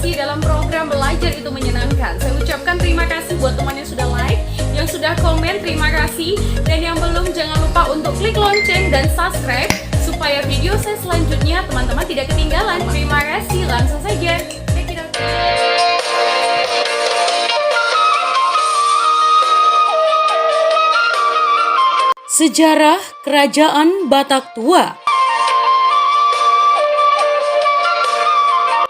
masih dalam program Belajar Itu Menyenangkan. Saya ucapkan terima kasih buat teman yang sudah like, yang sudah komen, terima kasih. Dan yang belum, jangan lupa untuk klik lonceng dan subscribe supaya video saya selanjutnya teman-teman tidak ketinggalan. Terima kasih, langsung saja. Check it out. Sejarah Kerajaan Batak Tua.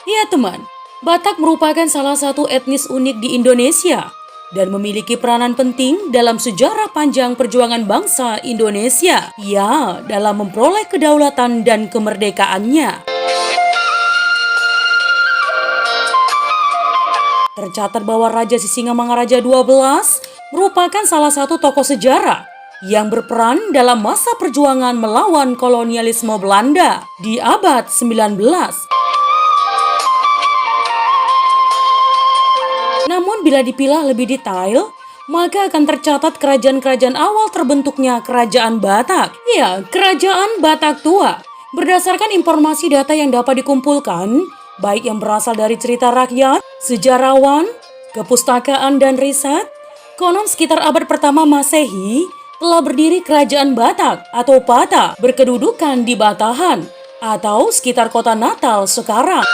Ya teman, Batak merupakan salah satu etnis unik di Indonesia dan memiliki peranan penting dalam sejarah panjang perjuangan bangsa Indonesia, ya, dalam memperoleh kedaulatan dan kemerdekaannya. Tercatat bahwa Raja Sisingamangaraja XII merupakan salah satu tokoh sejarah yang berperan dalam masa perjuangan melawan kolonialisme Belanda di abad 19. Namun bila dipilah lebih detail, maka akan tercatat kerajaan-kerajaan awal terbentuknya Kerajaan Batak. Ya, Kerajaan Batak Tua. Berdasarkan informasi data yang dapat dikumpulkan, baik yang berasal dari cerita rakyat, sejarawan, kepustakaan dan riset, konon sekitar abad pertama Masehi telah berdiri Kerajaan Batak atau Pata berkedudukan di Batahan atau sekitar kota Natal sekarang.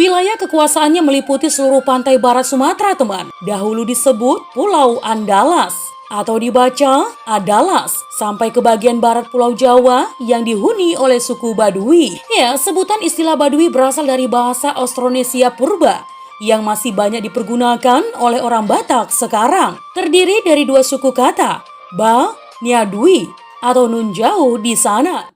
Wilayah kekuasaannya meliputi seluruh pantai barat Sumatera, teman. Dahulu disebut Pulau Andalas atau dibaca Adalas, sampai ke bagian barat Pulau Jawa yang dihuni oleh suku Baduy. Ya, sebutan istilah Baduy berasal dari bahasa Austronesia purba yang masih banyak dipergunakan oleh orang Batak sekarang. Terdiri dari dua suku kata, Ba, Niadui atau nun jauh di sana.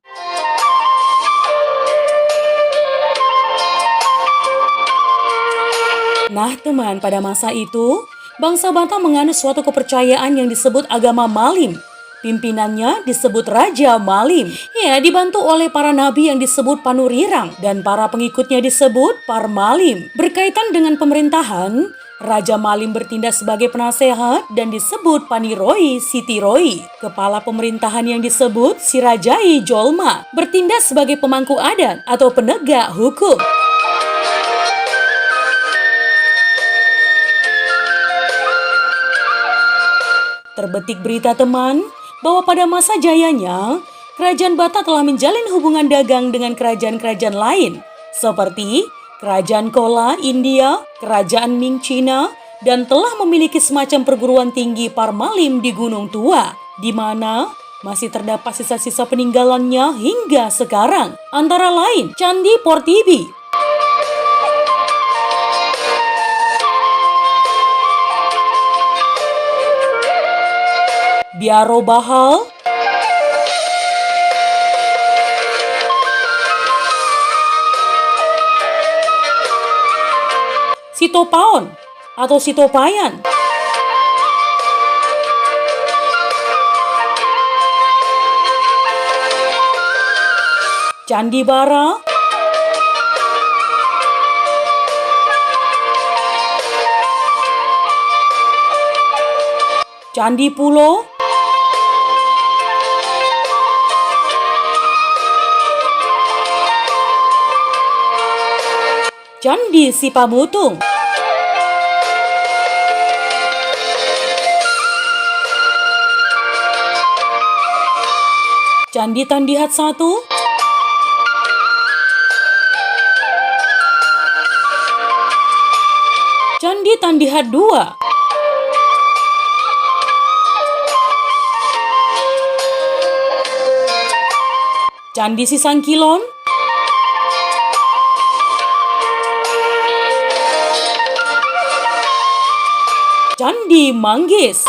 Nah teman, pada masa itu, bangsa Batak menganut suatu kepercayaan yang disebut agama Malim. Pimpinannya disebut Raja Malim. Ya, dibantu oleh para nabi yang disebut Panurirang dan para pengikutnya disebut Parmalim. Berkaitan dengan pemerintahan, Raja Malim bertindak sebagai penasehat dan disebut Paniroi Sitiroi. Kepala pemerintahan yang disebut Sirajai Jolma bertindak sebagai pemangku adat atau penegak hukum. Terbetik berita teman bahwa pada masa jayanya, Kerajaan Batak telah menjalin hubungan dagang dengan kerajaan-kerajaan lain seperti Kerajaan Kola India, Kerajaan Ming Cina, dan telah memiliki semacam perguruan tinggi Parmalim di Gunung Tua, di mana masih terdapat sisa-sisa peninggalannya hingga sekarang, antara lain Candi Portibi, Biaro Bahal, Sitopaon atau Sitopayan, Candi Bara, Candi Pulo, Candi Sipamutung, Candi Tandihat 1, Candi Tandihat 2, Candi Sisangkilon, Candi Manggis,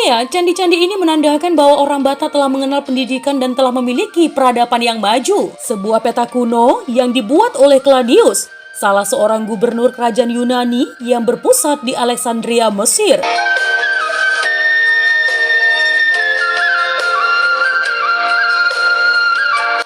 ya, candi-candi ini menandakan bahwa orang Batak telah mengenal pendidikan dan telah memiliki peradaban yang maju. Sebuah peta kuno yang dibuat oleh Claudius, salah seorang gubernur kerajaan Yunani yang berpusat di Alexandria, Mesir.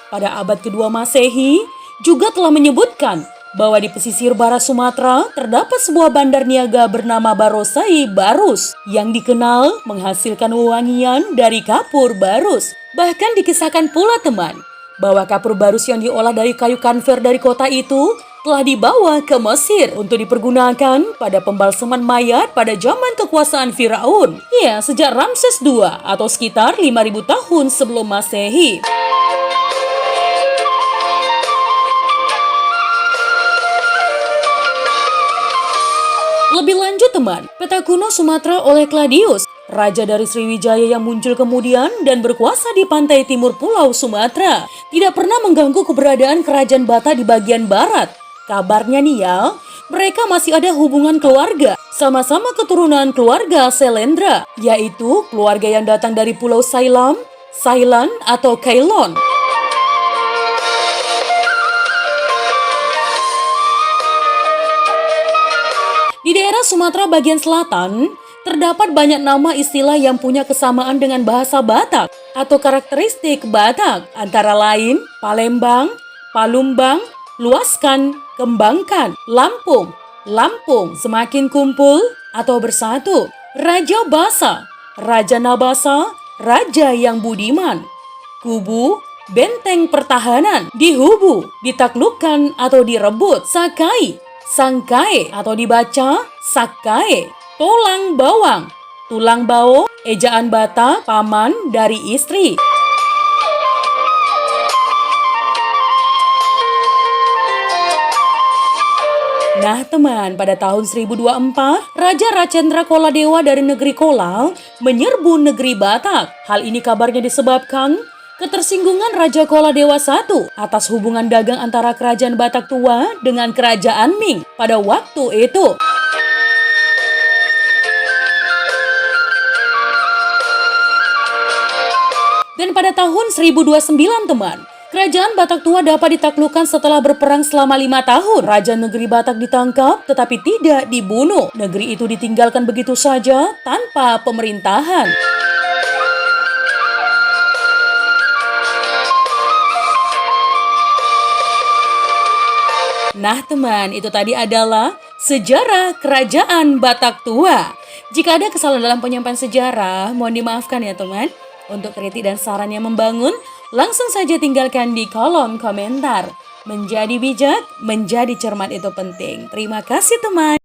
Pada abad kedua Masehi, juga telah menyebutkan bahwa di pesisir barat Sumatera terdapat sebuah bandar niaga bernama Barosai Barus yang dikenal menghasilkan wewangian dari kapur barus. Bahkan dikisahkan pula teman, bahwa kapur barus yang diolah dari kayu kanver dari kota itu telah dibawa ke Mesir untuk dipergunakan pada pembalseman mayat pada zaman kekuasaan Firaun. Ya, sejak Ramses II atau sekitar 5.000 tahun sebelum Masehi. Lebih lanjut teman, peta kuno Sumatera oleh Claudius, raja dari Sriwijaya yang muncul kemudian dan berkuasa di pantai timur Pulau Sumatera, tidak pernah mengganggu keberadaan kerajaan Batak di bagian barat. Kabarnya nih ya, mereka masih ada hubungan keluarga, sama-sama keturunan keluarga Selendra, yaitu keluarga yang datang dari Pulau Sailam, Sailan atau Kailon. Di daerah Sumatera bagian selatan, terdapat banyak nama istilah yang punya kesamaan dengan bahasa Batak atau karakteristik Batak, antara lain Palembang, Palumbang, luaskan, kembangkan, Lampung, Lampung, semakin kumpul atau bersatu, Raja Basa, Raja Nabasa, Raja yang budiman, Kubu, benteng pertahanan, Dihubu, ditaklukkan atau direbut, Sakai, Sangkae atau dibaca Sakae, Tolang Bawang, tulang bau, ejaan Batak, paman dari istri. Nah teman, pada tahun 1024, Raja Racendra Koladewa dari negeri Kolal menyerbu negeri Batak. Hal ini kabarnya disebabkan ketersinggungan Raja Koladewa I atas hubungan dagang antara kerajaan Batak tua dengan kerajaan Ming pada waktu itu. Dan pada tahun 1029 teman, kerajaan Batak tua dapat ditaklukkan setelah berperang selama 5 tahun. Raja negeri Batak ditangkap tetapi tidak dibunuh. Negeri itu ditinggalkan begitu saja tanpa pemerintahan. Nah teman, itu tadi adalah sejarah kerajaan Batak tua. Jika ada kesalahan dalam penyampaian sejarah, mohon dimaafkan ya teman. Untuk kritik dan saran yang membangun, langsung saja tinggalkan di kolom komentar. Menjadi bijak, menjadi cermat itu penting. Terima kasih teman.